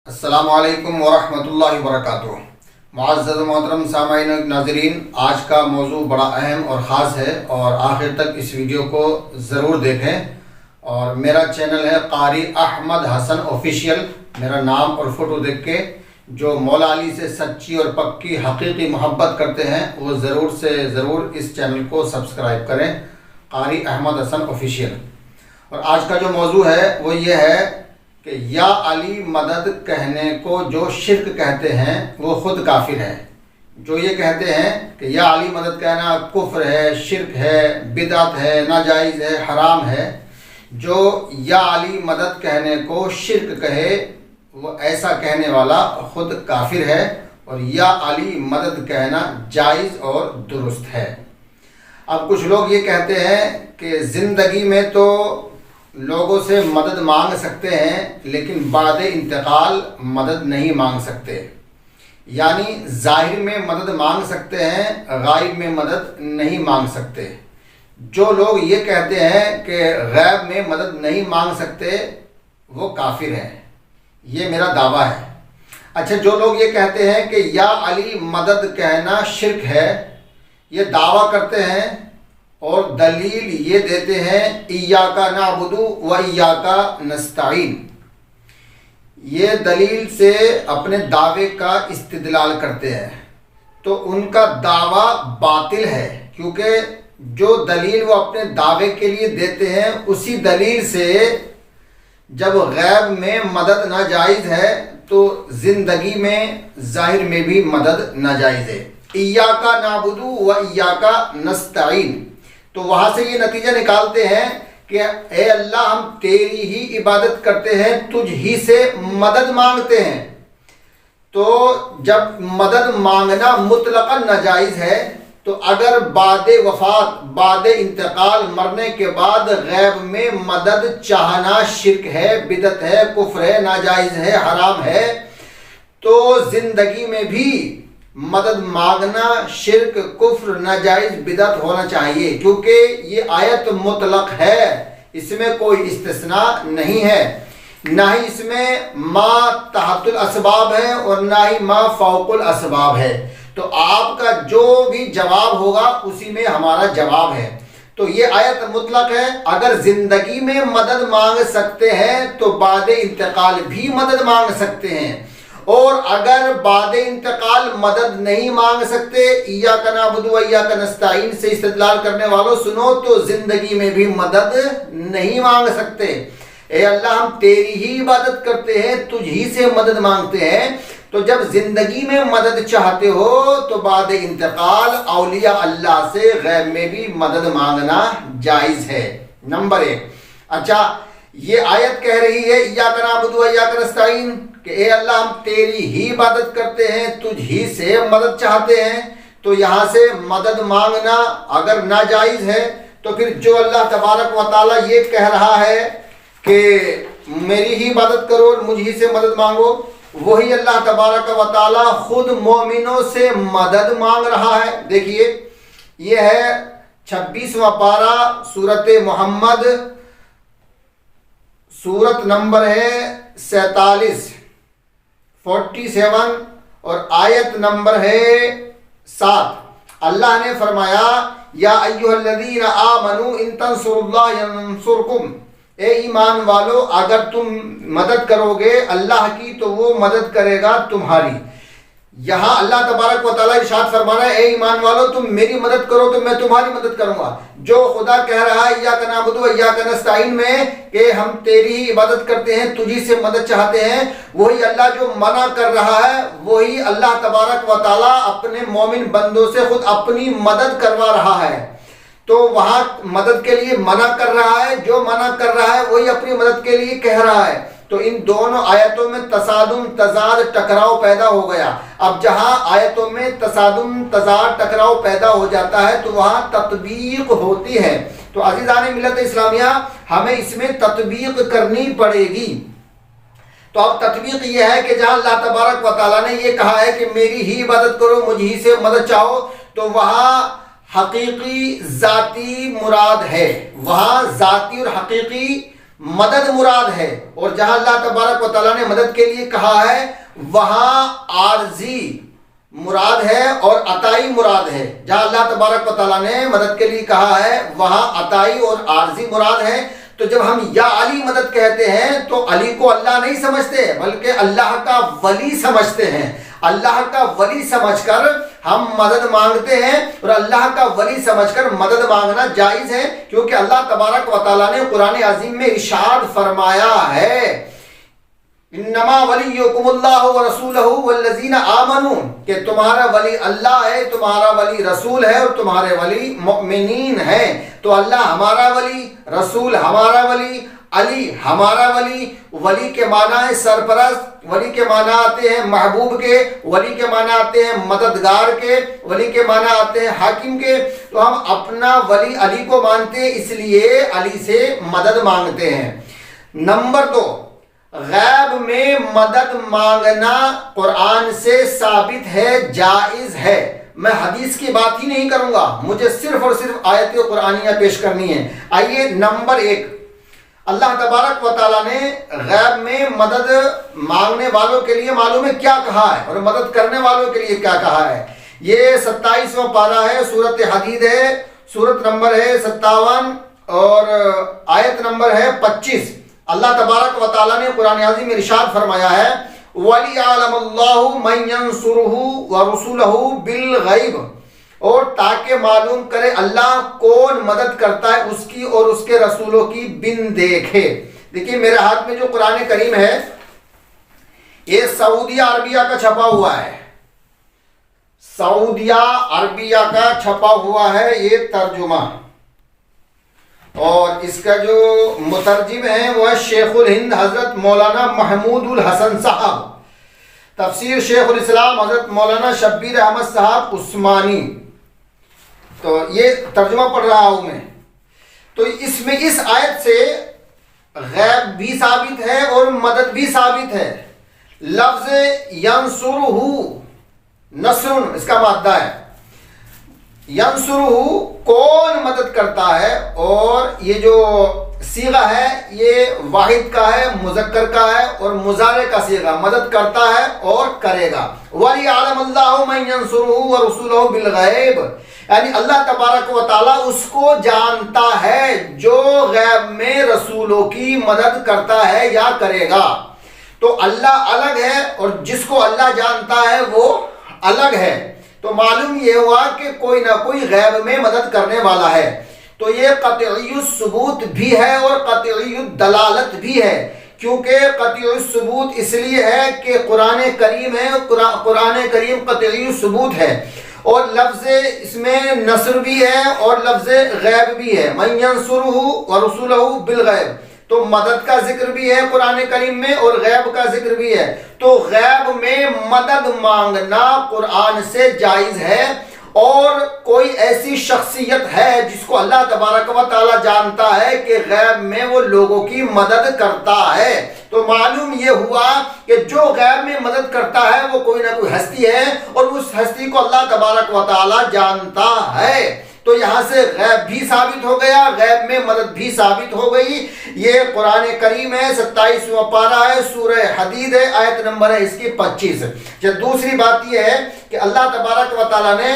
السلام علیکم ورحمۃ اللہ وبرکاتہ۔ معزز محترم سامعین ناظرین، آج کا موضوع بڑا اہم اور خاص ہے اور آخر تک اس ویڈیو کو ضرور دیکھیں۔ اور میرا چینل ہے قاری احمد حسن آفیشیل۔ میرا نام اور فوٹو دیکھ کے جو مولا علی سے سچی اور پکی حقیقی محبت کرتے ہیں وہ ضرور سے ضرور اس چینل کو سبسکرائب کریں، قاری احمد حسن آفیشیل۔ اور آج کا جو موضوع ہے وہ یہ ہے کہ یا علی مدد کہنے کو جو شرک کہتے ہیں وہ خود کافر ہے۔ جو یہ کہتے ہیں کہ یا علی مدد کہنا کفر ہے، شرک ہے، بدعت ہے، ناجائز ہے، حرام ہے، جو یا علی مدد کہنے کو شرک کہے وہ ایسا کہنے والا خود کافر ہے، اور یا علی مدد کہنا جائز اور درست ہے۔ اب کچھ لوگ یہ کہتے ہیں کہ زندگی میں تو لوگوں سے مدد مانگ سکتے ہیں لیکن بعد انتقال مدد نہیں مانگ سکتے، یعنی ظاہر میں مدد مانگ سکتے ہیں، غائب میں مدد نہیں مانگ سکتے۔ جو لوگ یہ کہتے ہیں کہ غیب میں مدد نہیں مانگ سکتے وہ کافر ہیں، یہ میرا دعویٰ ہے۔ اچھا، جو لوگ یہ کہتے ہیں کہ یا علی مدد کہنا شرک ہے، یہ دعویٰ کرتے ہیں اور دلیل یہ دیتے ہیں ایاک نعبد و ایاک نستعین، یہ دلیل سے اپنے دعوے کا استدلال کرتے ہیں۔ تو ان کا دعویٰ باطل ہے، کیونکہ جو دلیل وہ اپنے دعوے کے لیے دیتے ہیں اسی دلیل سے جب غیب میں مدد ناجائز ہے تو زندگی میں ظاہر میں بھی مدد ناجائز ہے۔ ایاک نعبد و ایاک نستعین، تو وہاں سے یہ نتیجہ نکالتے ہیں کہ اے اللہ ہم تیری ہی عبادت کرتے ہیں، تجھ ہی سے مدد مانگتے ہیں۔ تو جب مدد مانگنا مطلقاً ناجائز ہے تو اگر بعد وفات، بعد انتقال، مرنے کے بعد غیب میں مدد چاہنا شرک ہے، بدعت ہے، کفر ہے، ناجائز ہے، حرام ہے، تو زندگی میں بھی مدد مانگنا شرک، کفر، ناجائز، بدعت ہونا چاہیے، کیونکہ یہ آیت مطلق ہے، اس میں کوئی استثناء نہیں ہے، نہ ہی اس میں ما تحت الاسباب ہے اور نہ ہی ما فوق الاسباب ہے۔ تو آپ کا جو بھی جواب ہوگا اسی میں ہمارا جواب ہے۔ تو یہ آیت مطلق ہے، اگر زندگی میں مدد مانگ سکتے ہیں تو بعد انتقال بھی مدد مانگ سکتے ہیں، اور اگر بعد انتقال مدد نہیں مانگ سکتے، ایاک نعبد و ایاک نستعین سے استدلال کرنے والوں سنو، تو زندگی میں بھی مدد نہیں مانگ سکتے۔ اے اللہ ہم تیری ہی عبادت کرتے ہیں، تجھ ہی سے مدد مانگتے ہیں۔ تو جب زندگی میں مدد چاہتے ہو تو بعد انتقال اولیاء اللہ سے غیب میں بھی مدد مانگنا جائز ہے، نمبر 1۔ اچھا، یہ آیت کہہ رہی ہے ایاک نعبد و ایاک نستعین کہ اے اللہ ہم تیری ہی عبادت کرتے ہیں، تجھ ہی سے مدد چاہتے ہیں، تو یہاں سے مدد مانگنا اگر ناجائز ہے تو پھر جو اللہ تبارک و تعالیٰ یہ کہہ رہا ہے کہ میری ہی عبادت کرو اور مجھ ہی سے مدد مانگو، وہی اللہ تبارک و تعالیٰ خود مومنوں سے مدد مانگ رہا ہے۔ دیکھیے، یہ ہے 26واں پارہ سورت محمد، سورت نمبر ہے 47 اور آیت نمبر ہے 7۔ اللہ نے فرمایا یا ایھا الذین آمنوا ان تنصروا اللہ ینصرکم، اے ایمان والو اگر تم مدد کرو گے اللہ کی تو وہ مدد کرے گا تمہاری۔ یہاں اللہ تبارک و تعالیٰ ارشاد فرما رہا ہے اے ایمان والو تم میری مدد کرو تو میں تمہاری مدد کروں گا۔ جو خدا کہہ رہا ہے ایاک نعبد و ایاک نستعین میں کہ ہم تیری ہی عبادت کرتے ہیں، تجھی سے مدد چاہتے ہیں، وہی اللہ جو منع کر رہا ہے وہی اللہ تبارک و تعالیٰ اپنے مومن بندوں سے خود اپنی مدد کروا رہا ہے۔ تو وہاں مدد کے لیے منع کر رہا ہے، جو منع کر رہا ہے وہی اپنی مدد کے لیے کہہ رہا ہے۔ تو ان دونوں آیتوں میں تصادم، تضاد، ٹکراؤ پیدا ہو گیا۔ اب جہاں آیتوں میں تصادم، تضاد، ٹکراؤ پیدا ہو جاتا ہے تو وہاں تطبیق ہوتی ہے۔ تو عزیزان ملت اسلامیہ، ہمیں اس میں تطبیق کرنی پڑے گی۔ تو اب تطبیق یہ ہے کہ جہاں اللہ تبارک و تعالیٰ نے یہ کہا ہے کہ میری ہی عبادت کرو، مجھ ہی سے مدد چاہو، تو وہاں حقیقی ذاتی مراد ہے، وہاں ذاتی اور حقیقی مدد مراد ہے، اور جہاں اللہ تبارک و تعالیٰ نے مدد کے لیے کہا ہے وہاں عارضی مراد ہے اور عطائی مراد ہے۔ جہاں اللہ تبارک و تعالیٰ نے مدد کے لیے کہا ہے وہاں عطائی اور عارضی مراد ہے۔ تو جب ہم یا علی مدد کہتے ہیں تو علی کو اللہ نہیں سمجھتے بلکہ اللہ کا ولی سمجھتے ہیں۔ اللہ کا ولی سمجھ کر ہم مدد مانگتے ہیں، اور اللہ کا ولی سمجھ کر مدد مانگنا جائز ہے، کیونکہ اللہ تبارک و تعالیٰ نے قرآن عظیم میں ارشاد فرمایا ہے انما ولیکم اللہ ورسولہ والذین آمنوا، کہ تمہارا ولی اللہ ہے، تمہارا ولی رسول ہے، اور تمہارے ولی مؤمنین ہیں۔ تو اللہ ہمارا ولی، رسول ہمارا ولی، علی ہمارا ولی۔ ولی کے معنی ہے سرپرست، ولی کے معنی آتے ہیں محبوب کے، ولی کے معنی آتے ہیں مددگار کے، ولی کے معنی آتے ہیں حاکم کے۔ تو ہم اپنا ولی علی کو مانتے ہیں، اس لیے علی سے مدد مانگتے ہیں۔ نمبر 2، غیب میں مدد مانگنا قرآن سے ثابت ہے، جائز ہے۔ میں حدیث کی بات ہی نہیں کروں گا، مجھے صرف اور صرف آیت قرآنیہ پیش کرنی ہے۔ آئیے نمبر 1، اللہ تبارک و تعالیٰ نے غیب میں مدد مانگنے والوں کے لیے معلوم ہے کیا کہا ہے، اور مدد کرنے والوں کے لیے کیا کہا ہے۔ یہ 27واں پارہ ہے، سورۃ حدید ہے، سورت نمبر ہے 57 اور آیت نمبر ہے 25۔ اللہ تبارک و تعالیٰ نے قرآن عظیم میں ارشاد فرمایا ہے وَلِيَعْلَمَ اللَّهُ مَن يَنصُرُهُ وَرُسُلَهُ بِالْغَيْبِ، اور تاکہ معلوم کرے اللہ کون مدد کرتا ہے اس کی اور اس کے رسولوں کی بن دیکھے۔ دیکھیے میرے ہاتھ میں جو قرآن کریم ہے یہ سعودیہ عربیہ کا چھپا ہوا ہے، سعودیہ عربیہ کا چھپا ہوا ہے یہ ترجمہ، اور اس کا جو مترجم ہے وہ شیخ الہند حضرت مولانا محمود الحسن صاحب، تفسیر شیخ الاسلام حضرت مولانا شبیر احمد صاحب عثمانی۔ تو یہ ترجمہ پڑھ رہا ہوں میں۔ تو اس میں اس آیت سے غیب بھی ثابت ہے اور مدد بھی ثابت ہے۔ لفظ ینصرہ، نصر اس کا مادہ ہے، ینصرہ کون مدد کرتا ہے، اور یہ جو صیغہ ہے یہ واحد کا ہے، مذکر کا ہے، اور مضارع کا صیغہ، مدد کرتا ہے اور کرے گا۔ وَلِيَعْلَمَ اللَّهُ مَن يَنصُرُهُ وَرُسُلَهُ بِالْغَيْبِ، یعنی اللہ تبارک و تعالیٰ اس کو جانتا ہے جو غیب میں رسولوں کی مدد کرتا ہے یا کرے گا۔ تو اللہ الگ ہے اور جس کو اللہ جانتا ہے وہ الگ ہے۔ تو معلوم یہ ہوا کہ کوئی نہ کوئی غیب میں مدد کرنے والا ہے۔ تو یہ قطعی الثبوت بھی ہے اور قطعی الدلالت بھی ہے، کیونکہ قطعی الثبوت اس لیے ہے کہ قرآن کریم ہے، قرآن کریم قطعی الثبوت ہے، اور لفظ اس میں نصر بھی ہے اور لفظ غیب بھی ہے، من ینصرہ ورسولہ بالغیب۔ تو مدد کا ذکر بھی ہے قرآن کریم میں اور غیب کا ذکر بھی ہے۔ تو غیب میں مدد مانگنا قرآن سے جائز ہے، اور کوئی ایسی شخصیت ہے جس کو اللہ تبارک و تعالیٰ جانتا ہے کہ غیب میں وہ لوگوں کی مدد کرتا ہے۔ تو معلوم یہ ہوا کہ جو غیب میں مدد کرتا ہے وہ کوئی نہ کوئی ہستی ہے، اور اس ہستی کو اللہ تبارک و تعالیٰ جانتا ہے۔ تو یہاں سے غیب بھی ثابت ہو گیا، غیب میں مدد بھی ثابت ہو گئی۔ یہ قرآن کریم ہے، 27واں پارہ ہے، سورہ حدید ہے، آیت نمبر ہے اس کی 25۔ جب دوسری بات یہ ہے کہ اللہ تبارک و تعالیٰ نے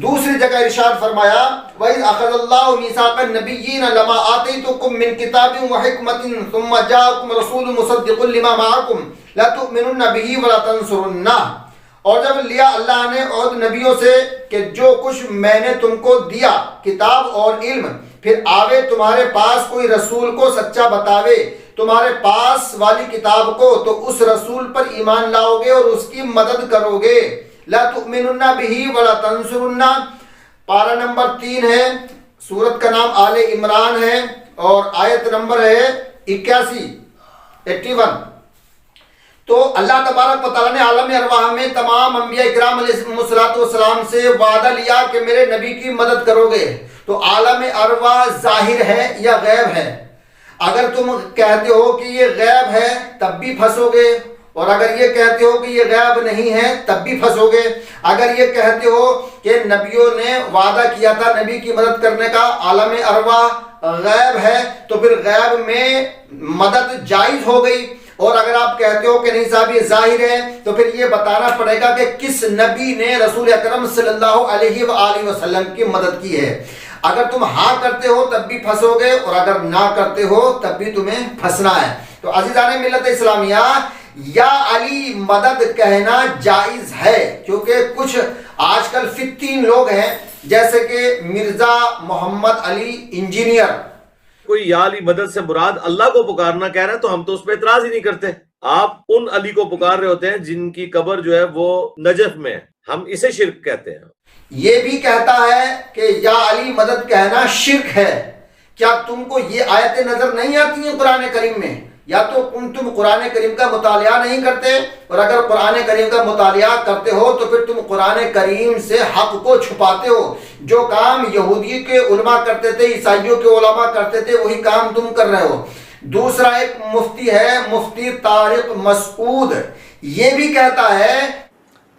دوسری جگہ ارشاد فرمایا وَإِذْ أَخَذَ اللَّهُ مِيثَاقَ النَّبِيِّينَ لَمَا آتَيْتُكُم مِّن كِتَابٍ وَحِكْمَةٍ ثُمَّ جَاءَكُمْ رَسُولٌ مُصَدِّقٌ لِّمَا مَعَكُمْ لَتُؤْمِنُنَّ بِهِ وَلَتَنصُرُنَّهُ، اور جب لیا اللہ نے عہد نبیوں سے کہ جو کچھ میں نے تم کو دیا کتاب اور علم، پھر آوے تمہارے پاس کوئی رسول کو سچا بتاوے تمہارے پاس والی کتاب کو، تو اس رسول پر ایمان لاؤ گے اور اس کی مدد کرو گے۔ لا تؤمنن به ولا تنصرن، پارہ نمبر 3 ہے، سورت کا نام آل عمران ہے، اور آیت نمبر ہے 81۔ تو اللہ تبارک و تعالیٰ نے عالم ارواح میں تمام انبیاء اکرام علیہ السلام سے وعدہ لیا کہ میرے نبی کی مدد کرو گے۔ تو عالم ارواح ظاہر ہے یا غیب ہے؟ اگر تم کہتے ہو کہ یہ غیب ہے تب بھی پھنسو گے، اور اگر یہ کہتے ہو کہ یہ غیب نہیں ہے تب بھی پھنسو گے۔ اگر یہ کہتے ہو کہ نبیوں نے وعدہ کیا تھا نبی کی مدد کرنے کا، عالم ارواح غیب ہے تو پھر غیب میں مدد جائز ہو گئی، اور اگر آپ کہتے ہو کہ نہیں صاحب یہ ظاہر ہے تو پھر یہ بتانا پڑے گا کہ کس نبی نے رسول اکرم صلی اللہ علیہ وآلہ وسلم کی مدد کی ہے۔ اگر تم ہاں کرتے ہو تب بھی پھنسو گے، اور اگر نہ کرتے ہو تب بھی تمہیں پھنسنا ہے۔ تو عزیزان ملت اسلامیہ، یا علی مدد کہنا جائز ہے، کیونکہ کچھ آج کل فتین لوگ ہیں جیسے کہ مرزا محمد علی انجینئر، کوئی یا علی مدد سے مراد اللہ کو پکارنا کہہ رہا ہے تو ہم تو اس پہ اعتراض ہی نہیں کرتے۔ آپ ان علی کو پکار رہے ہوتے ہیں جن کی قبر جو ہے وہ نجف میں ہے، ہم اسے شرک کہتے ہیں۔ یہ بھی کہتا ہے کہ یا علی مدد کہنا شرک ہے۔ کیا تم کو یہ آیتیں نظر نہیں آتی ہیں قرآن کریم میں؟ یا تو تم قرآن کریم کا مطالعہ نہیں کرتے، اور اگر قرآن کریم کا مطالعہ کرتے ہو تو پھر تم قرآن کریم سے حق کو چھپاتے ہو۔ جو کام یہودی کے علماء کرتے تھے، عیسائیوں کے علماء کرتے تھے، وہی کام تم کر رہے ہو۔ دوسرا ایک مفتی ہے، مفتی طارق مسعود، یہ بھی کہتا ہے،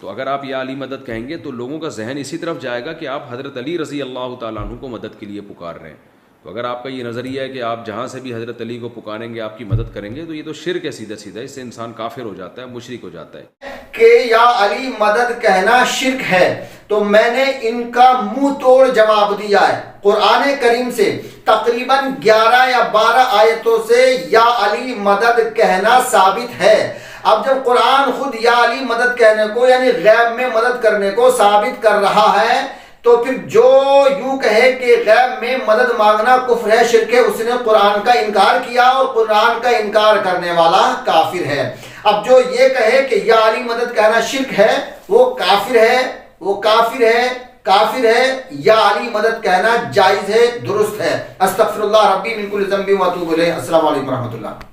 تو اگر آپ یا علی مدد کہیں گے تو لوگوں کا ذہن اسی طرف جائے گا کہ آپ حضرت علی رضی اللہ تعالیٰ عنہ کو مدد کے لیے پکار رہے ہیں۔ تو اگر آپ کا یہ نظریہ ہے کہ آپ جہاں سے بھی حضرت علی کو پکاریں گے آپ کی مدد کریں گے، تو یہ تو شرک ہے سیدھا سیدھا، اس سے انسان کافر ہو جاتا ہے، مشرک ہو جاتا ہے کہ یا علی مدد کہنا شرک ہے۔ تو میں نے ان کا منہ توڑ جواب دیا ہے قرآن کریم سے، تقریباً 11 یا 12 آیتوں سے یا علی مدد کہنا ثابت ہے۔ اب جب قرآن خود یا علی مدد کہنے کو یعنی غیب میں مدد کرنے کو ثابت کر رہا ہے، تو پھر جو یوں کہے کہ غیب میں مدد مانگنا کفر ہے، شرک ہے، اس نے قرآن کا انکار کیا، اور قرآن کا انکار کرنے والا کافر ہے۔ اب جو یہ کہے کہ یا علی مدد کہنا شرک ہے، وہ کافر ہے، وہ کافر ہے، کافر ہے۔ یا علی مدد کہنا جائز ہے، درست ہے۔ استغفر اللہ ربی من کل ذنب و اتوب الیہ۔ السلام علیکم ورحمۃ اللہ۔